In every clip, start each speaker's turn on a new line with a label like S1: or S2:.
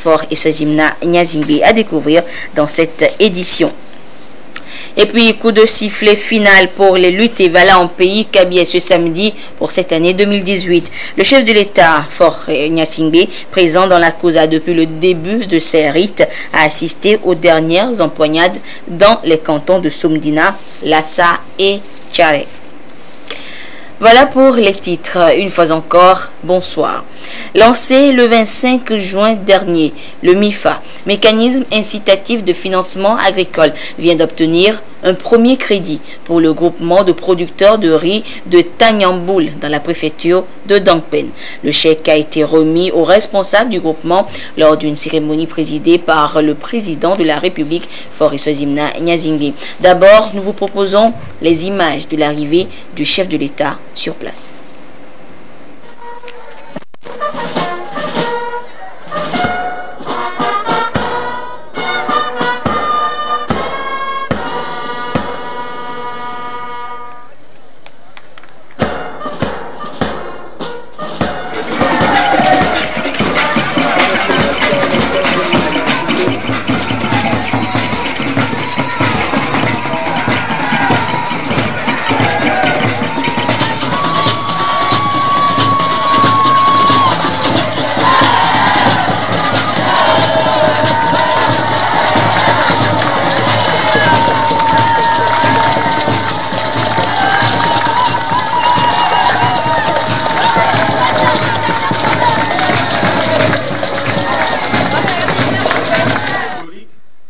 S1: Fort et Sozimna Nyazingbe à découvrir dans cette édition. Et puis, coup de sifflet final pour les luttes et valas en pays Kabylie ce samedi pour cette année 2018. Le chef de l'État, Fort Nyazingbe, présent dans la causa depuis le début de ces rites, a assisté aux dernières empoignades dans les cantons de Somdina, Lassa et Tchare. Voilà pour les titres. Une fois encore, bonsoir. Lancé le 25 juin dernier, le MIFA, mécanisme incitatif de financement agricole, vient d'obtenir un premier crédit pour le groupement de producteurs de riz de Tanyamboul dans la préfecture de Dangpen. Le chèque a été remis aux responsables du groupement lors d'une cérémonie présidée par le président de la République, Fort et Sozimna Nyazingbe. D'abord, nous vous proposons les images de l'arrivée du chef de l'État sur place.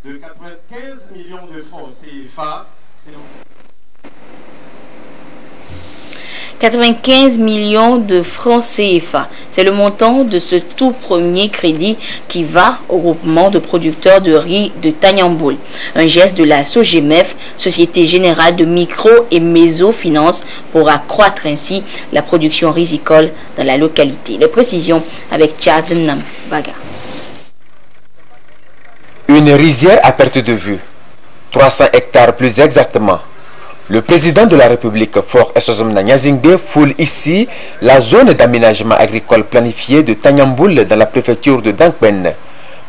S2: De 95 millions de francs CFA.
S1: 95 millions de francs CFA. C'est le montant de ce tout premier crédit qui va au groupement de producteurs de riz de Tanyamboul. Un geste de la SOGEMEF, Société Générale de Micro et Mésofinance, pour accroître ainsi la production risicole dans la localité. Les précisions avec Chazen Baga.
S3: Une rizière à perte de vue, 300 hectares plus exactement. Le président de la République, Fort et Sozimna Nyazingbe, foule ici la zone d'aménagement agricole planifiée de Tanyamboul dans la préfecture de Dangpen.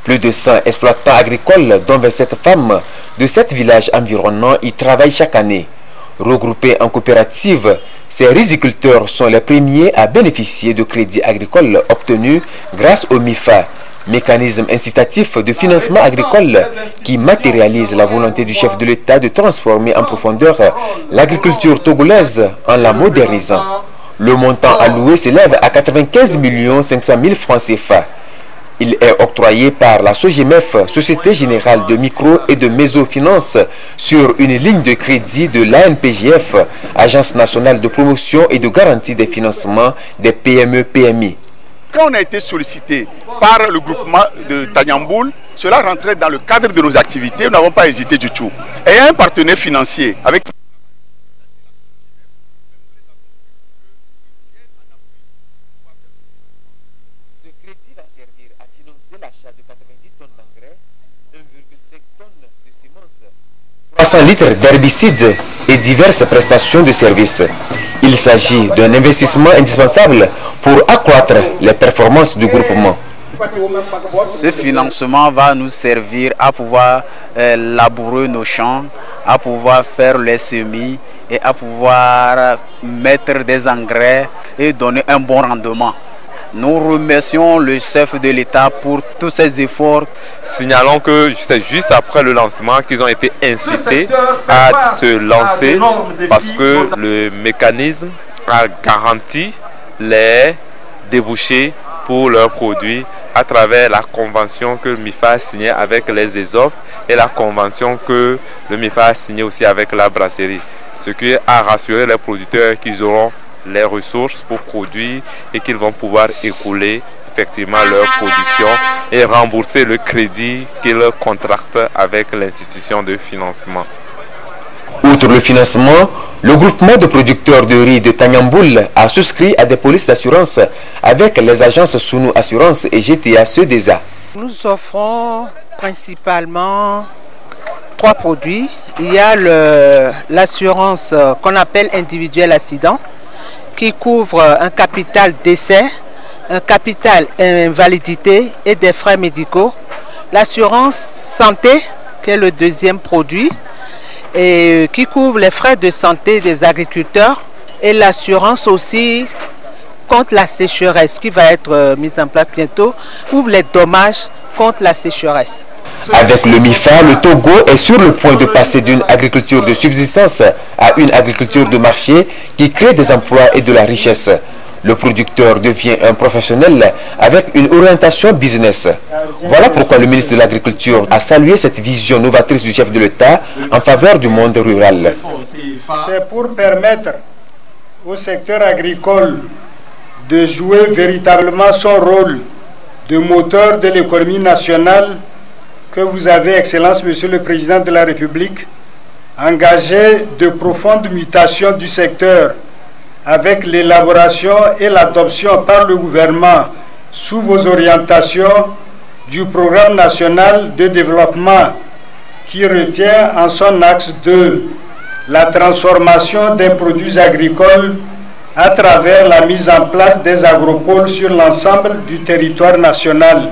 S3: Plus de 100 exploitants agricoles, dont 27 femmes de 7 villages environnants, y travaillent chaque année. Regroupés en coopérative, ces riziculteurs sont les premiers à bénéficier de crédits agricoles obtenus grâce au MIFA, mécanisme incitatif de financement agricole qui matérialise la volonté du chef de l'État de transformer en profondeur l'agriculture togolaise en la modernisant. Le montant alloué s'élève à 95 500 000 francs CFA. Il est octroyé par la SOGEMEF, Société Générale de Micro et de Mésofinance, sur une ligne de crédit de l'ANPGF, Agence nationale de promotion et de garantie des financements des PME-PMI.
S4: Quand on a été sollicité par le groupement de Tanyamboul, cela rentrait dans le cadre de nos activités, nous n'avons pas hésité du tout. Et il y a un partenaire financier avec
S3: Ce crédit va servir à financer l'achat de 90 tonnes d'engrais, 1,5 tonnes de semences, 300 litres d'herbicides et diverses prestations de services. Il s'agit d'un investissement indispensable pour accroître les performances du groupement.
S5: Ce financement va nous servir à pouvoir labourer nos champs, à pouvoir faire les semis et à pouvoir mettre des engrais et donner un bon rendement. Nous remercions le chef de l'État pour tous ses efforts.
S6: Signalons que c'est juste après le lancement qu'ils ont été incités à se lancer parce que le mécanisme a garanti les débouchés pour leurs produits à travers la convention que le MIFA a signée avec les ESOP et la convention que le MIFA a signée aussi avec la brasserie. Ce qui a rassuré les producteurs qu'ils auront les ressources pour produire et qu'ils vont pouvoir écouler effectivement leur production et rembourser le crédit qu'ils contractent avec l'institution de financement.
S3: Outre le financement, le groupement de producteurs de riz de Tanyamboul a souscrit à des polices d'assurance avec les agences Sunu Assurance et GTA Cedesa.
S7: Nous offrons principalement 3 produits. Il y a l'assurance qu'on appelle individuel accident, qui couvre un capital décès un capital invalidité et des frais médicaux. L'assurance santé, qui est le deuxième produit, et qui couvre les frais de santé des agriculteurs, et l'assurance aussi contre la sécheresse qui va être mise en place bientôt, couvre les dommages contre la sécheresse.
S3: Avec le MIFA, le Togo est sur le point de passer d'une agriculture de subsistance à une agriculture de marché qui crée des emplois et de la richesse. Le producteur devient un professionnel avec une orientation business. Voilà pourquoi le ministre de l'Agriculture a salué cette vision novatrice du chef de l'État en faveur du monde rural.
S8: C'est pour permettre au secteur agricole de jouer véritablement son rôle de moteur de l'économie nationale que vous avez, Excellence, Monsieur le Président de la République, engagé de profondes mutations du secteur avec l'élaboration et l'adoption par le gouvernement sous vos orientations du programme national de développement qui retient en son axe 2 la transformation des produits agricoles à travers la mise en place des agropoles sur l'ensemble du territoire national.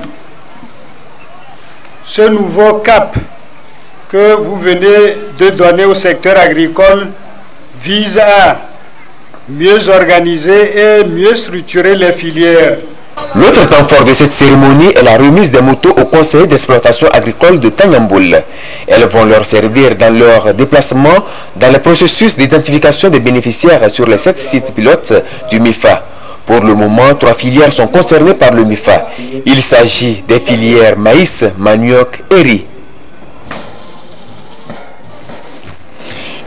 S8: Ce nouveau cap que vous venez de donner au secteur agricole vise à mieux organiser et mieux structurer les filières.
S3: L'autre temps fort de cette cérémonie est la remise des motos aux conseillers d'exploitation agricole de Tanyamboul. Elles vont leur servir dans leur déplacement dans le processus d'identification des bénéficiaires sur les 7 sites pilotes du MIFA. Pour le moment, 3 filières sont concernées par le MIFA. Il s'agit des filières maïs, manioc et riz.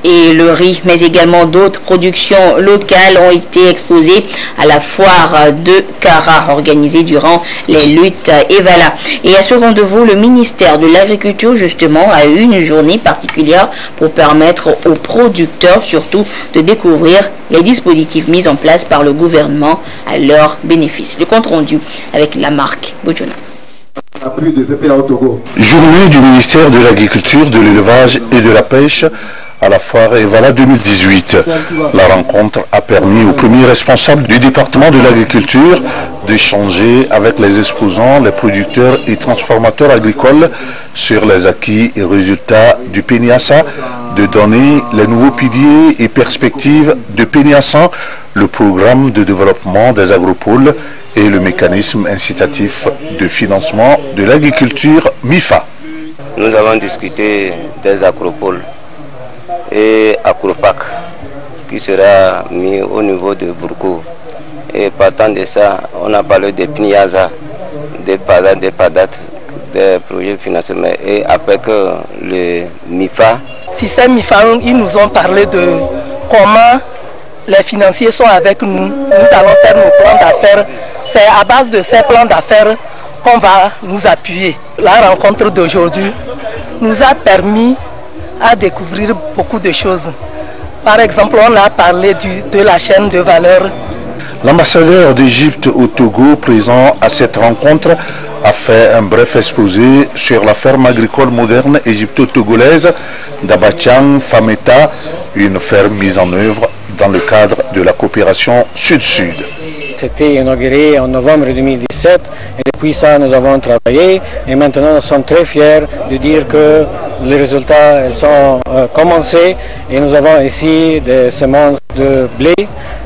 S1: Et le riz, mais également d'autres productions locales ont été exposées à la foire de Kara organisée durant les luttes Evala. Et à ce rendez-vous, le ministère de l'Agriculture justement a eu une journée particulière pour permettre aux producteurs surtout de découvrir les dispositifs mis en place par le gouvernement à leur bénéfice. Le compte rendu avec la marque Bojona.
S9: Journée du ministère de l'Agriculture, de l'Élevage et de la Pêche à la foire Evala 2018. La rencontre a permis aux premiers responsables du département de l'agriculture d'échanger avec les exposants, les producteurs et transformateurs agricoles sur les acquis et résultats du PNIASA, de donner les nouveaux piliers et perspectives de PNIASA, le programme de développement des agropoles et le mécanisme incitatif de financement de l'agriculture MIFA.
S10: Nous avons discuté des agropoles et Acropac qui sera mis au niveau de Bourkou. Et partant de ça, on a parlé des PNIASA, des PADAT, des PADAT, des projets financiers et avec le MIFA.
S11: Si c'est MIFA, ils nous ont parlé de comment les financiers sont avec nous. Nous allons faire nos plans d'affaires. C'est à base de ces plans d'affaires qu'on va nous appuyer. La rencontre d'aujourd'hui nous a permis à découvrir beaucoup de choses. Par exemple, on a parlé de la chaîne de valeur.
S9: L'ambassadeur d'Égypte au Togo, présent à cette rencontre, a fait un bref exposé sur la ferme agricole moderne égypto-togolaise d'Abatian Fameta, une ferme mise en œuvre dans le cadre de la coopération Sud-Sud.
S12: C'était inauguré en novembre 2017 et depuis ça nous avons travaillé et maintenant nous sommes très fiers de dire que les résultats ils sont commencés et nous avons ici des semences de blé,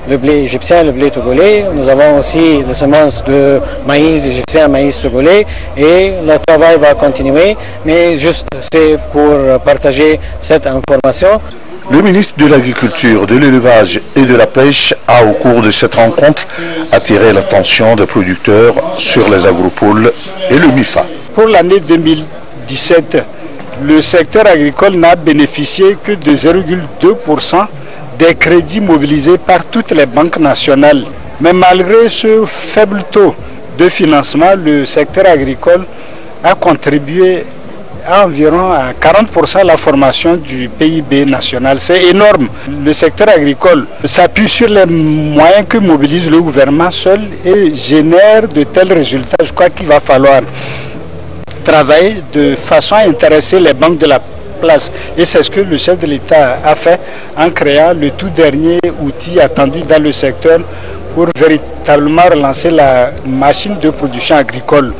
S12: le blé égyptien, le blé togolais. Nous avons aussi des semences de maïs égyptien, maïs togolais et le travail va continuer, mais juste c'est pour partager cette information.
S9: Le ministre de l'Agriculture, de l'Élevage et de la Pêche a, au cours de cette rencontre, attiré l'attention des producteurs sur les agropoles et le MIFA.
S8: Pour l'année 2017, le secteur agricole n'a bénéficié que de 0,2% des crédits mobilisés par toutes les banques nationales. Mais malgré ce faible taux de financement, le secteur agricole a contribué à environ à 40% à la formation du PIB national. C'est énorme. Le secteur agricole s'appuie sur les moyens que mobilise le gouvernement seul et génère de tels résultats. Je crois qu'il va falloir travailler de façon à intéresser les banques de la place. Et c'est ce que le chef de l'État a fait en créant le tout dernier outil attendu dans le secteur pour véritablement relancer la machine de production agricole.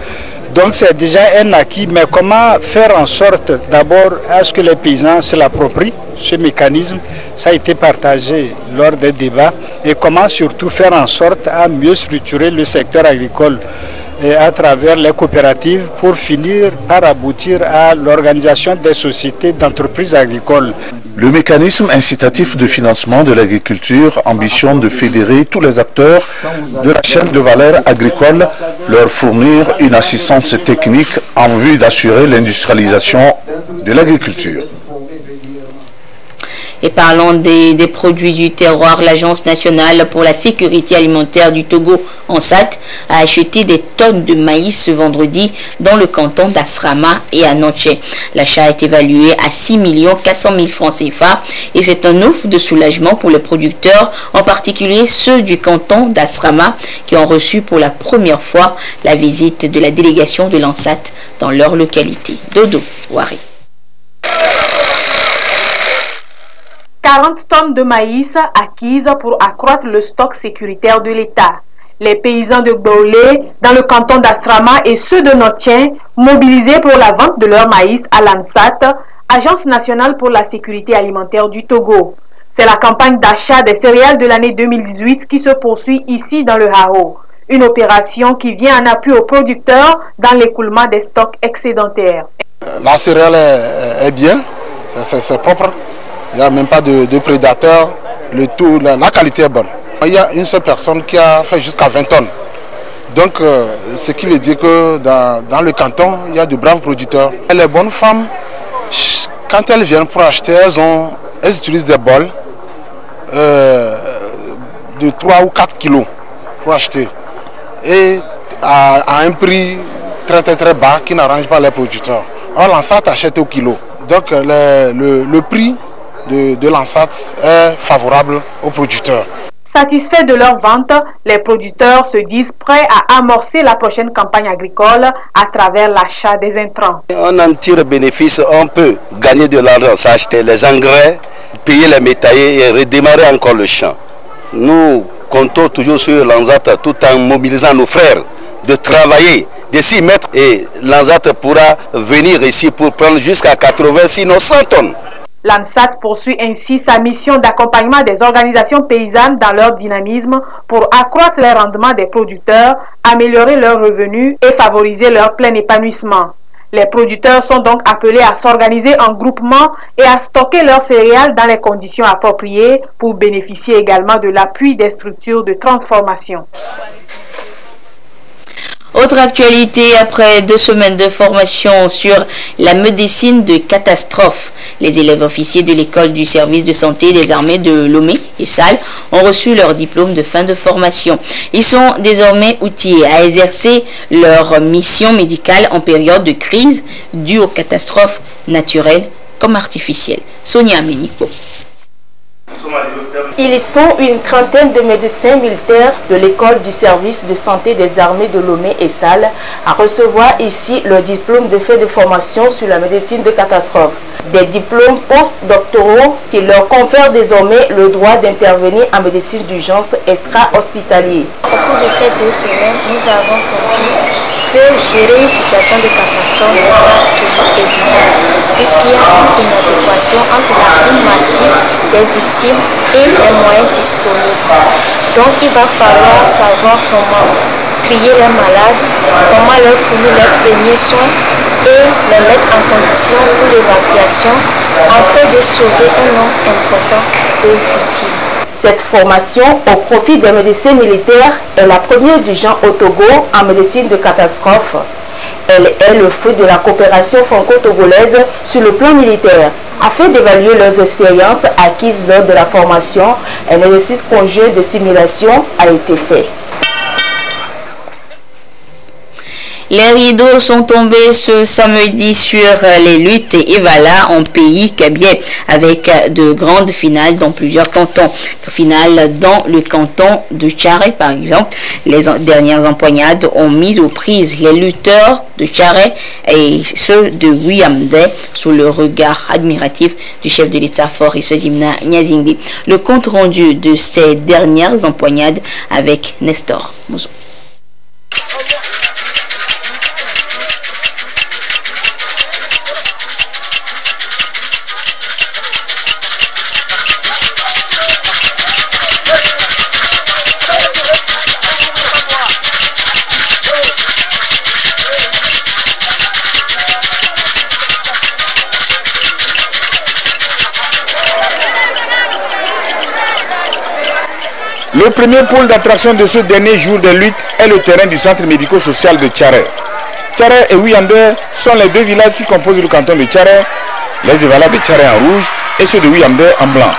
S8: Donc c'est déjà un acquis, mais comment faire en sorte d'abord à ce que les paysans se l'approprient, ce mécanisme, ça a été partagé lors des débats, et comment surtout faire en sorte à mieux structurer le secteur agricole et à travers les coopératives pour finir par aboutir à l'organisation des sociétés d'entreprises agricoles.
S9: Le mécanisme incitatif de financement de l'agriculture ambitionne de fédérer tous les acteurs de la chaîne de valeur agricole, leur fournir une assistance technique en vue d'assurer l'industrialisation de l'agriculture.
S1: Et parlant des produits du terroir, l'Agence nationale pour la sécurité alimentaire du Togo, ANSAT, a acheté des tonnes de maïs ce vendredi dans le canton d'Asrama et à Notché. L'achat est évalué à 6 400 000 francs CFA et c'est un offre de soulagement pour les producteurs, en particulier ceux du canton d'Asrama qui ont reçu pour la première fois la visite de la délégation de l'ANSAT dans leur localité. Dodo Wari.
S13: 40 tonnes de maïs acquises pour accroître le stock sécuritaire de l'État. Les paysans de Gbaolé, dans le canton d'Asrama, et ceux de Notien, mobilisés pour la vente de leur maïs à l'ANSAT, Agence nationale pour la sécurité alimentaire du Togo. C'est la campagne d'achat des céréales de l'année 2018 qui se poursuit ici dans le Haro. Une opération qui vient en appui aux producteurs dans l'écoulement des stocks excédentaires.
S14: La céréale est bien, c'est propre. Il n'y a même pas de prédateurs, la qualité est bonne. Il y a une seule personne qui a fait jusqu'à 20 tonnes. Donc, ce qui veut dire que dans le canton, il y a de braves producteurs. Les bonnes femmes, quand elles viennent pour acheter, elles utilisent des bols de 3 ou 4 kilos pour acheter. Et à un prix très bas qui n'arrange pas les producteurs. Or, l'ANSAT achète au kilo. Donc, le prix de l'ANSAT est favorable aux producteurs.
S13: Satisfaits de leur vente, les producteurs se disent prêts à amorcer la prochaine campagne agricole à travers l'achat des intrants.
S15: On en tire bénéfice, on peut gagner de l'argent, s'acheter les engrais, payer les métayers et redémarrer encore le champ. Nous comptons toujours sur l'ANSAT tout en mobilisant nos frères de travailler, de s'y mettre, et l'ANSAT pourra venir ici pour prendre jusqu'à 80, sinon 100 tonnes.
S13: L'ANSAT poursuit ainsi sa mission d'accompagnement des organisations paysannes dans leur dynamisme pour accroître les rendements des producteurs, améliorer leurs revenus et favoriser leur plein épanouissement. Les producteurs sont donc appelés à s'organiser en groupement et à stocker leurs céréales dans les conditions appropriées pour bénéficier également de l'appui des structures de transformation.
S1: Autre actualité, après 2 semaines de formation sur la médecine de catastrophe, les élèves officiers de l'école du service de santé des armées de Lomé et Salles ont reçu leur diplôme de fin de formation. Ils sont désormais outillés à exercer leur mission médicale en période de crise due aux catastrophes naturelles comme artificielles. Sonia Ménico.
S16: Ils sont une trentaine de médecins militaires de l'école du service de santé des armées de Lomé et Salles à recevoir ici leur diplôme de fin de formation sur la médecine de catastrophe. Des diplômes post-doctoraux qui leur confèrent désormais le droit d'intervenir en médecine d'urgence extra-hospitalier.
S17: Au cours de ces 2 semaines, nous avons compris que gérer une situation de catastrophe n'est pas toujours évident, puisqu'il y a une inadéquation entre la coût massive des victimes et les moyens disponibles. Donc il va falloir savoir comment trier les malades, comment leur fournir les premiers soins et les mettre en condition pour l'évacuation afin de sauver un nombre important de victimes.
S16: Cette formation au profit des médecins militaires est la première du genre au Togo en médecine de catastrophe. Elle est le fruit de la coopération franco-togolaise sur le plan militaire. Afin d'évaluer leurs expériences acquises lors de la formation, un exercice conjoint de simulation a été fait.
S1: Les rideaux sont tombés ce samedi sur les luttes et voilà en pays kabien avec de grandes finales dans plusieurs cantons. Finale dans le canton de Tchare par exemple. Les dernières empoignades ont mis aux prises les lutteurs de Tchare et ceux de Wiamde sous le regard admiratif du chef de l'État Fort Eswazimna Nyazingbe. Le compte rendu de ces dernières empoignades avec Nestor Mozo.
S18: Le premier pôle d'attraction de ce dernier jour de lutte est le terrain du centre médico-social de Tchare. Tchare et Wiamde sont les deux villages qui composent le canton de Tchare, les Evala de Tchare en rouge et ceux de Wiamde en blanc.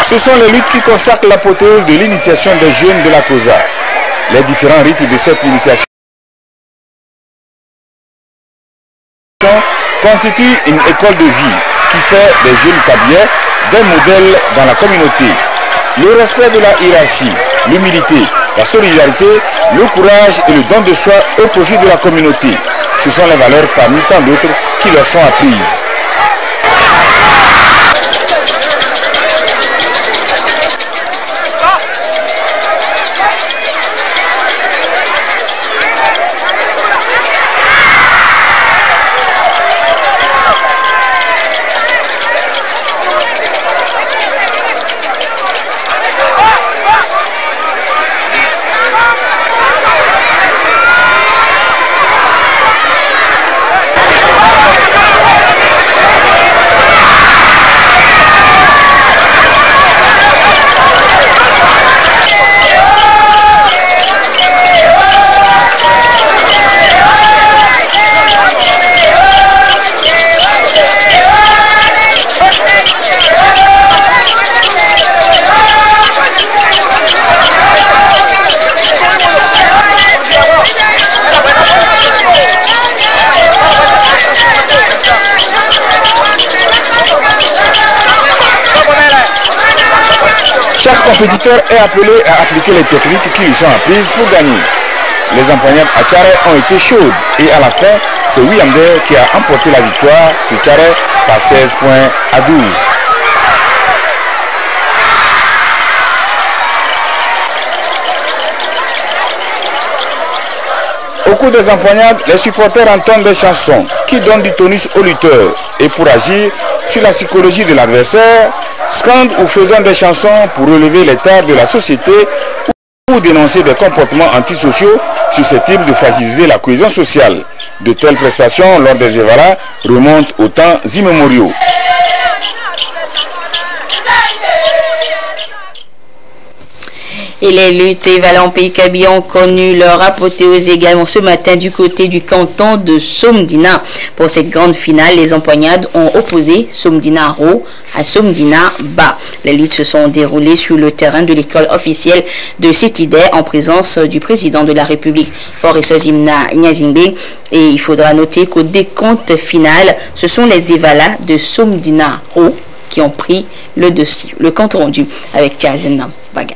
S18: Ce sont les luttes qui consacrent l'apothéose de l'initiation des jeunes de la COSA. Les différents rites de cette initiation constituent une école de vie qui fait des jeunes kabyais des modèles dans la communauté. Le respect de la hiérarchie, l'humilité, la solidarité, le courage et le don de soi au profit de la communauté. Ce sont les valeurs parmi tant d'autres qui leur sont apprises. Chaque compétiteur est appelé à appliquer les techniques qui lui sont apprises pour gagner. Les empoignades à Tchare ont été chaudes et à la fin, c'est Wiamde qui a emporté la victoire sur Tchare par 16 points à 12. Au cours des empoignades, les supporters entendent des chansons qui donnent du tonus aux lutteurs et pour agir sur la psychologie de l'adversaire, scandent ou fredonnent des chansons pour relever l'état de la société ou dénoncer des comportements antisociaux susceptibles de fragiliser la cohésion sociale. De telles prestations lors des Evara remontent aux temps immémoriaux.
S1: Et les luttes Evala en pays kabyais ont connu leur apothéose également ce matin du côté du canton de Somdina. Pour cette grande finale, les empoignades ont opposé Somdina Haut à Somdina Bas. Les luttes se sont déroulées sur le terrain de l'école officielle de Sétidé en présence du président de la République, Fort Eswazimna Nyazingbe. Et il faudra noter qu'au décompte final, ce sont les Evala de Somdina Haut qui ont pris le dessus. Le compte rendu avec Tiazenam Baga.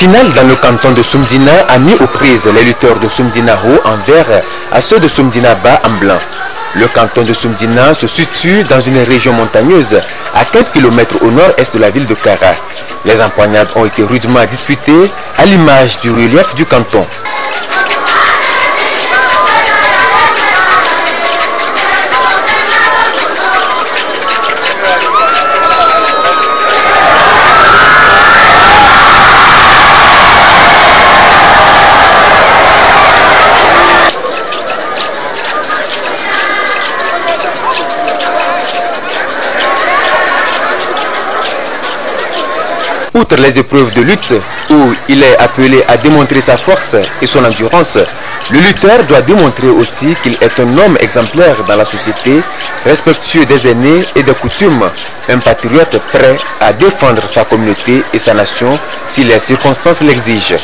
S3: finale dans le canton de Soumdina a mis aux prises les lutteurs de Soumdina Haut en vert à ceux de Soumdina Bas en blanc. Le canton de Soumdina se situe dans une région montagneuse à 15 km au nord-est de la ville de Kara. Les empoignades ont été rudement disputées à l'image du relief du canton. Outre les épreuves de lutte, où il est appelé à démontrer sa force et son endurance, le lutteur doit démontrer aussi qu'il est un homme exemplaire dans la société, respectueux des aînés et des coutumes, un patriote prêt à défendre sa communauté et sa nation si les circonstances l'exigent.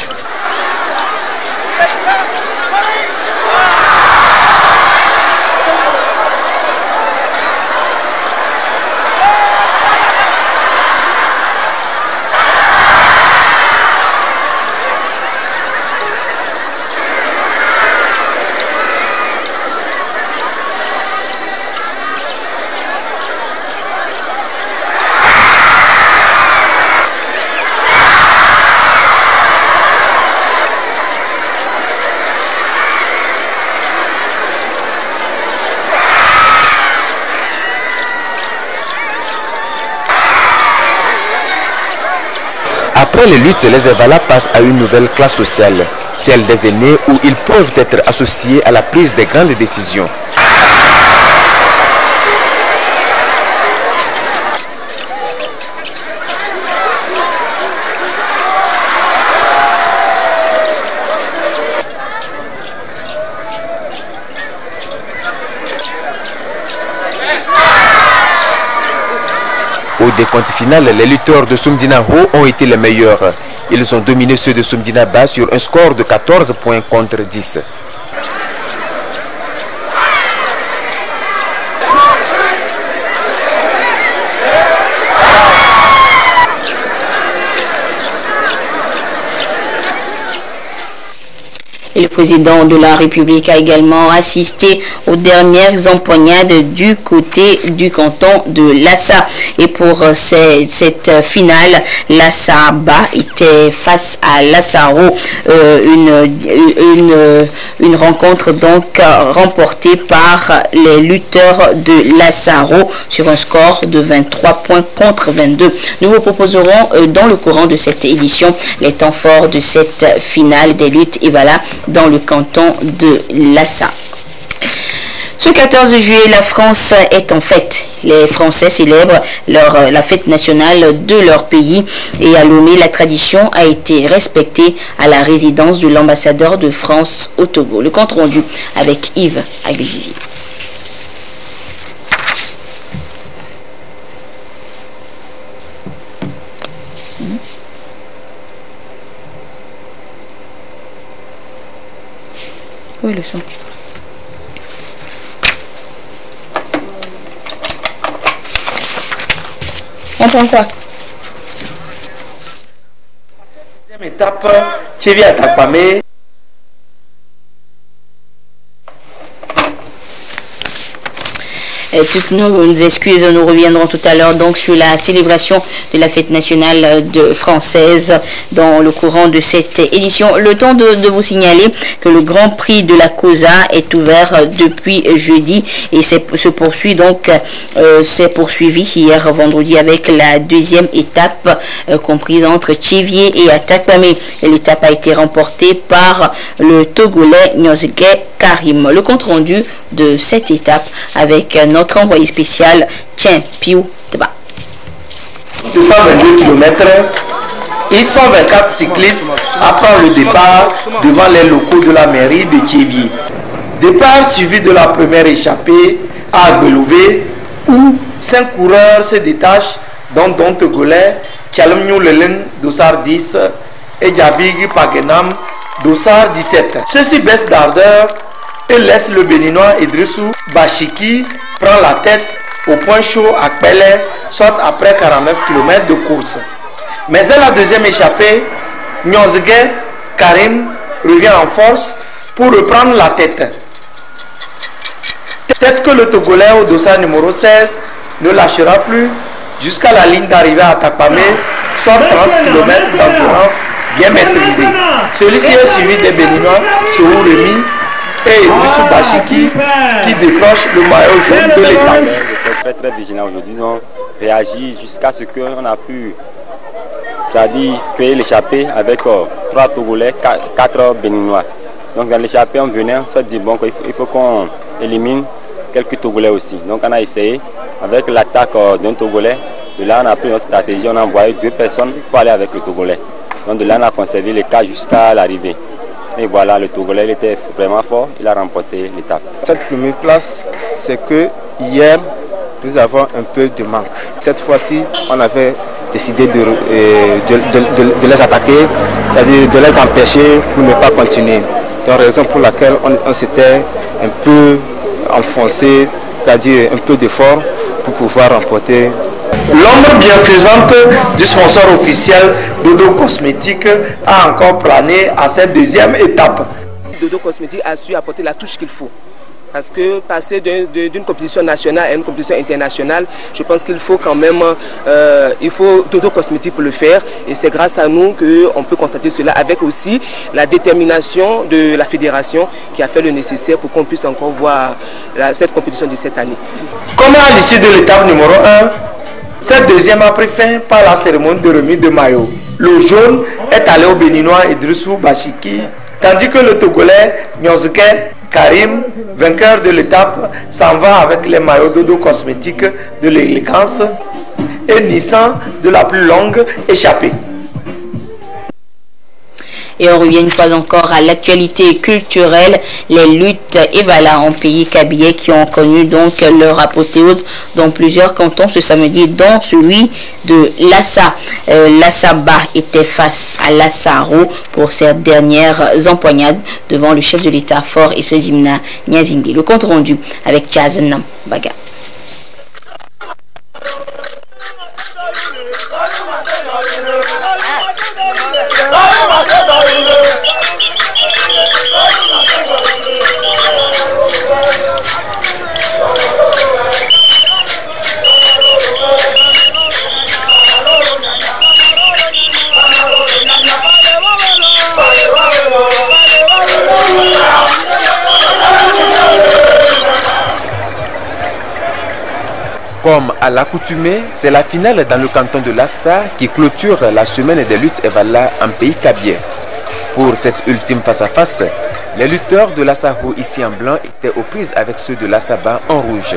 S3: Après les luttes, les Evala passent à une nouvelle classe sociale, celle des aînés où ils peuvent être associés à la prise des grandes décisions. Au décompte final, les lutteurs de Soumdina Haut ont été les meilleurs. Ils ont dominé ceux de Soumdina Bas sur un score de 14 points contre 10.
S1: Et le président de la République a également assisté aux dernières empoignades du côté du canton de Lassa. Et pour cette finale, Lassa Bas était face à Lassaro, une rencontre donc remportée par les lutteurs de Lassaro sur un score de 23 points contre 22. Nous vous proposerons dans le courant de cette édition les temps forts de cette finale des luttes Evala dans le canton de Lassa. Ce 14 juillet, la France est en fête. Les Français célèbrent la fête nationale de leur pays et à Lomé, la tradition a été respectée à la résidence de l'ambassadeur de France au Togo. Le compte rendu avec Yves Aguivivi. Où est le son? On entend quoi?
S19: Deuxième étape, Tchévi à Takpamé.
S1: Toutes nos excuses, nous reviendrons tout à l'heure donc sur la célébration de la fête nationale française dans le courant de cette édition. Le temps de vous signaler que le Grand Prix de la COSA est ouvert depuis jeudi et se poursuit donc, s'est poursuivi hier vendredi avec la deuxième étape comprise entre Tchévié et Atakpamé. L'étape a été remportée par le Togolais Nyozge Karim. Le compte rendu de cette étape avec notre envoyé spécial Tien Piu Tba.
S19: 222 km et 124 cyclistes après le départ devant les locaux de la mairie de Tchévié. Départ suivi de la première échappée à Belouvé où 5 coureurs se détachent dont Togolais Tchalmnou Lelen Dossard 10 et Djabig Pagenam Dossard 17. Ceux-ci baissent d'ardeur et laisse le béninois Idrissou Bachiki prendre la tête au point chaud à Pelé, soit après 49 km de course. Mais à la deuxième échappée, Nyozgue Karim revient en force pour reprendre la tête. Peut-être que le Togolais au dossard numéro 16 ne lâchera plus jusqu'à la ligne d'arrivée à Takpamé, soit 30 km d'endurance bien maîtrisée. Celui-ci est suivi des Béninois, Sohou Rémi et Idrissou Bachiki qui décroche le maillot jaune de l'étape.
S20: Très très vigilant aujourd'hui, ils ont réagi jusqu'à ce qu'on a pu créer l'échappée avec 3 Togolais, 4 Béninois. Donc dans l'échappée on venait, on s'est dit bon, il faut qu'on élimine quelques Togolais aussi. Donc on a essayé avec l'attaque d'un Togolais. De là on a pris notre stratégie, on a envoyé 2 personnes pour aller avec le Togolais. Donc de là on a conservé les cas jusqu'à l'arrivée. Et voilà, le Togolais il était vraiment fort, il a remporté l'étape.
S21: Cette première place, c'est que hier nous avons un peu de manque. Cette fois-ci, on avait décidé de les attaquer, c'est-à-dire de les empêcher pour ne pas continuer. C'est la raison pour laquelle on s'était un peu enfoncé, c'est-à-dire un peu d'effort pour pouvoir remporter.
S19: L'ombre bienfaisante du sponsor officiel Dodo Cosmétique a encore plané à cette deuxième étape.
S22: Dodo Cosmétique a su apporter la touche qu'il faut. Parce que passer d'une compétition nationale à une compétition internationale, je pense qu'il faut quand même, il faut Dodo Cosmétique pour le faire. Et c'est grâce à nous qu'on peut constater cela, avec aussi la détermination de la fédération qui a fait le nécessaire pour qu'on puisse encore voir cette compétition de cette année.
S19: Comme à l'issue de l'étape numéro 1, cette deuxième a pris fin par la cérémonie de remise de maillot. Le jaune est allé au Béninois Idrissou Bachiki, tandis que le Togolais Nyozgue Karim, vainqueur de l'étape, s'en va avec les maillots Dodo Cosmétique de l'élégance et Nissan de la plus longue échappée.
S1: Et on revient une fois encore à l'actualité culturelle, les luttes Evala en pays kabyle qui ont connu donc leur apothéose dans plusieurs cantons ce samedi, dont celui de Lassa. Lassaba était face à Lassaro pour ces dernières empoignades devant le chef de l'État fort et Sezimna Nyazingbe. Le compte rendu avec Chazanam Baga.
S3: Comme à l'accoutumée, c'est la finale dans le canton de Lassa qui clôture la semaine des luttes Evala en pays kabyle. Pour cette ultime face-à-face, les lutteurs de Lassaro ici en blanc étaient aux prises avec ceux de Lassaba en rouge.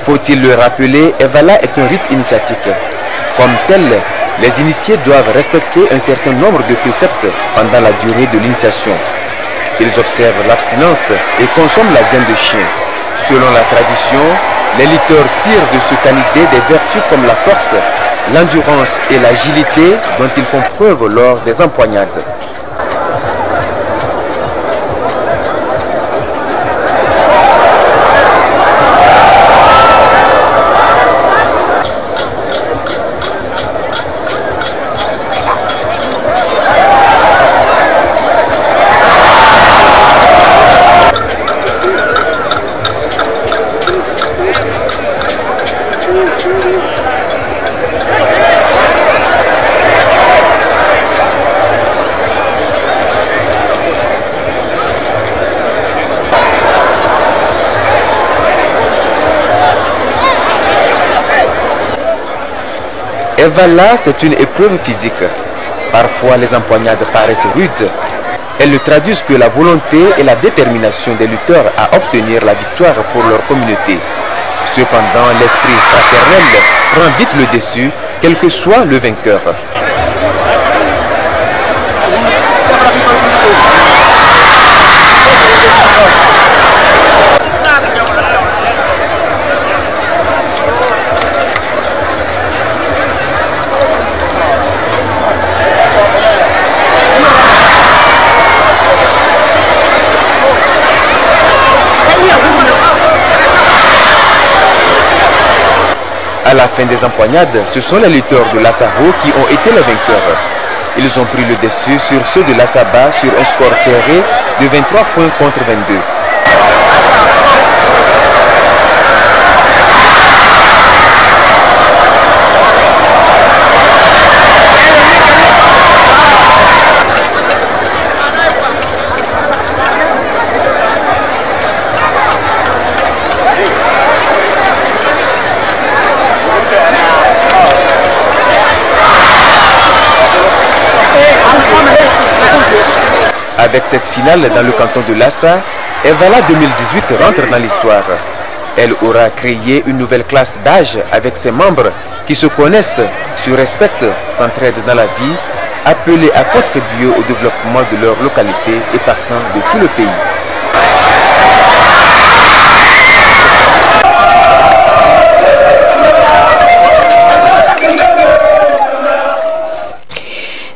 S3: Faut-il le rappeler, Evala est un rite initiatique. Comme tel, les initiés doivent respecter un certain nombre de préceptes pendant la durée de l'initiation. Ils observent l'abstinence et consomment la viande de chien. Selon la tradition, les lutteurs tirent de ce canidé des vertus comme la force, l'endurance et l'agilité dont ils font preuve lors des empoignades. Evala, c'est une épreuve physique. Parfois, les empoignades paraissent rudes. Elles ne traduisent que la volonté et la détermination des lutteurs à obtenir la victoire pour leur communauté. Cependant, l'esprit fraternel prend vite le dessus, quel que soit le vainqueur. À la fin des empoignades, ce sont les lutteurs de l'Assaro qui ont été les vainqueurs. Ils ont pris le dessus sur ceux de l'Assaba sur un score serré de 23 points contre 22. Avec cette finale dans le canton de Lassa, Evala 2018 rentre dans l'histoire. Elle aura créé une nouvelle classe d'âge avec ses membres qui se connaissent, se respectent, s'entraident dans la vie, appelés à contribuer au développement de leur localité et partant de tout le pays.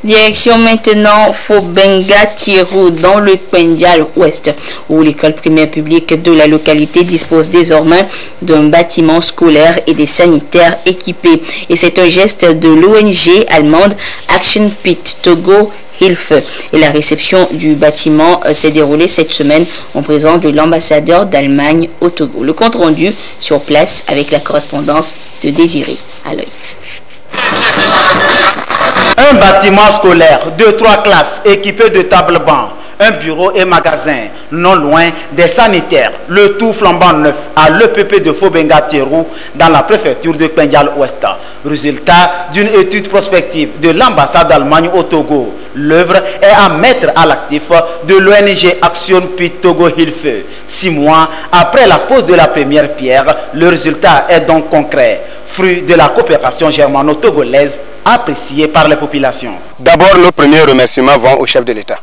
S1: Direction maintenant Fobenga Tirou dans le Pendjal Ouest, où l'école primaire publique de la localité dispose désormais d'un bâtiment scolaire et des sanitaires équipés. Et c'est un geste de l'ONG allemande Action Pit Togo Hilfe. Et la réception du bâtiment s'est déroulée cette semaine en présence de l'ambassadeur d'Allemagne au Togo. Le compte rendu sur place avec la correspondance de Désiré Aloy.
S2: Un bâtiment scolaire de 3 classes équipé de tables-bancs, un bureau et magasin, non loin des sanitaires, le tout flambant neuf à l'EPP de Fobenga Tirou dans la préfecture de Pendjal Ouest. Résultat d'une étude prospective de l'ambassade d'Allemagne au Togo. L'œuvre est à mettre à l'actif de l'ONG Action Pit Togo Hilfe. 6 mois après la pose de la première pierre, le résultat est donc concret, fruit de la coopération germano-togolaise apprécié par les populations.
S21: D'abord, nos premiers remerciements vont au chef de l'État,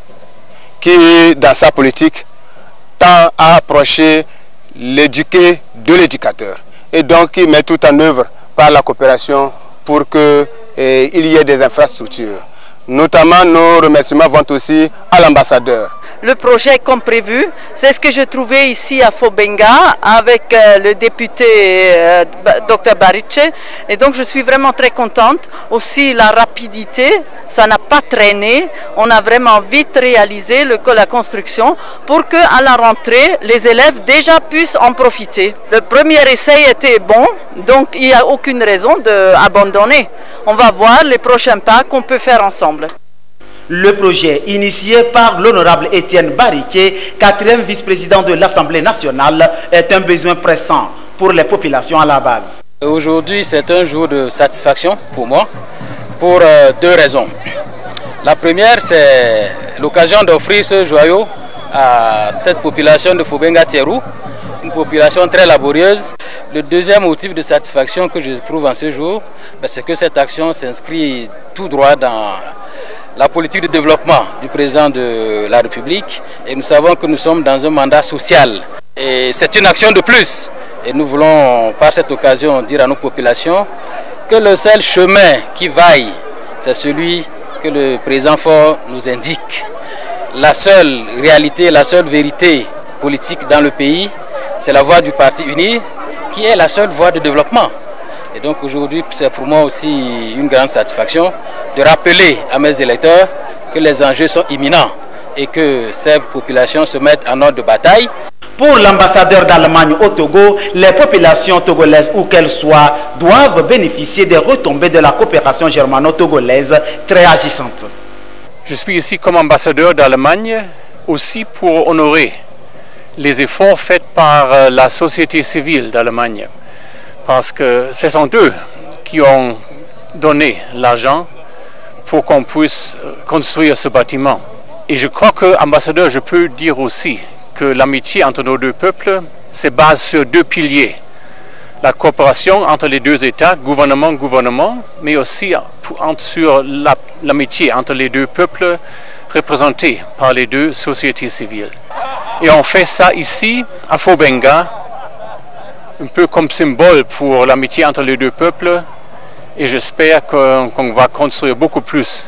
S21: qui, dans sa politique, tend à approcher l'éduqué de l'éducateur. Et donc, il met tout en œuvre par la coopération pour qu'il y ait des infrastructures. Notamment, nos remerciements vont aussi à l'ambassadeur.
S4: Le projet comme prévu, c'est ce que je trouvais ici à Fobenga avec le député Dr Barice. Et donc je suis vraiment très contente. Aussi la rapidité, ça n'a pas traîné. On a vraiment vite réalisé la construction pour qu'à la rentrée, les élèves déjà puissent en profiter. Le premier essai était bon, donc il n'y a aucune raison d'abandonner. On va voir les prochains pas qu'on peut faire ensemble.
S2: Le projet, initié par l'honorable Étienne Bariquet, 4e vice-président de l'Assemblée nationale, est un besoin pressant pour les populations à la base.
S23: Aujourd'hui, c'est un jour de satisfaction pour moi, pour 2 raisons. La première, c'est l'occasion d'offrir ce joyau à cette population de Fobenga Tirou, une population très laborieuse. Le deuxième motif de satisfaction que je trouve en ce jour, c'est que cette action s'inscrit tout droit dans la politique de développement du président de la République, et nous savons que nous sommes dans un mandat social et c'est une action de plus, et nous voulons par cette occasion dire à nos populations que le seul chemin qui vaille, c'est celui que le président Faure nous indique. La seule réalité, la seule vérité politique dans le pays, c'est la voie du Parti uni qui est la seule voie de développement. Et donc aujourd'hui, c'est pour moi aussi une grande satisfaction de rappeler à mes électeurs que les enjeux sont imminents et que ces populations se mettent en ordre de bataille.
S2: Pour l'ambassadeur d'Allemagne au Togo, les populations togolaises, où qu'elles soient, doivent bénéficier des retombées de la coopération germano-togolaise très agissante.
S24: Je suis ici comme ambassadeur d'Allemagne aussi pour honorer les efforts faits par la société civile d'Allemagne. Parce que ce sont eux qui ont donné l'argent pour qu'on puisse construire ce bâtiment. Et je crois que, ambassadeur, je peux dire aussi que l'amitié entre nos deux peuples se base sur deux piliers. La coopération entre les deux États, gouvernement, mais aussi sur l'amitié entre les deux peuples représentés par les deux sociétés civiles. Et on fait ça ici, à Fobenga, un peu comme symbole pour l'amitié entre les deux peuples, et j'espère qu'on va construire beaucoup plus.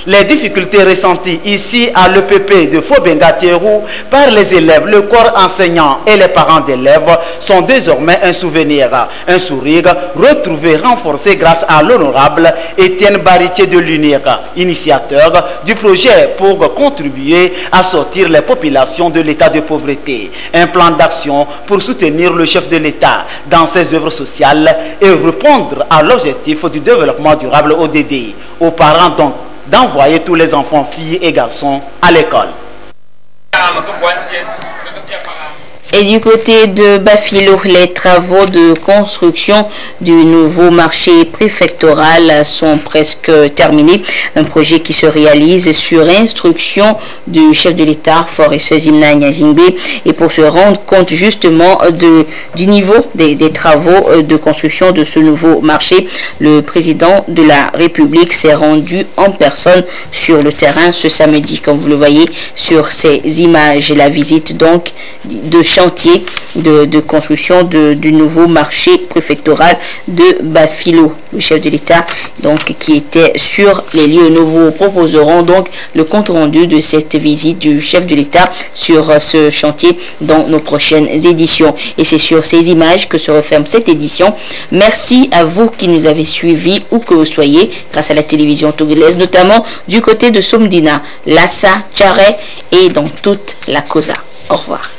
S2: Les difficultés ressenties ici à l'EPP de Fobenga-Tierou par les élèves, le corps enseignant et les parents d'élèves sont désormais un souvenir, un sourire retrouvé, renforcé grâce à l'honorable Étienne Baritier de l'UNIR, initiateur du projet pour contribuer à sortir les populations de l'état de pauvreté. Un plan d'action pour soutenir le chef de l'État dans ses œuvres sociales et répondre à l'objectif du développement durable ODD. Aux parents donc d'envoyer tous les enfants, filles et garçons à l'école.
S1: Et du côté de Bafilo, les travaux de construction du nouveau marché préfectoral sont presque terminés. Un projet qui se réalise sur instruction du chef de l'État, Faure Eswazimna Nyasimbe. Et pour se rendre compte justement du niveau des travaux de construction de ce nouveau marché, le président de la République s'est rendu en personne sur le terrain ce samedi, comme vous le voyez sur ces images. La visite donc de chantier de construction du nouveau marché préfectoral de Bafilo. Le chef de l'État donc qui était sur les lieux. Nous vous proposerons donc le compte rendu de cette visite du chef de l'État sur ce chantier dans nos prochaines éditions. Et c'est sur ces images que se referme cette édition. Merci à vous qui nous avez suivis où que vous soyez grâce à la télévision togolaise, notamment du côté de Somdina, Lassa, Tchare et dans toute la Kosa. Au revoir.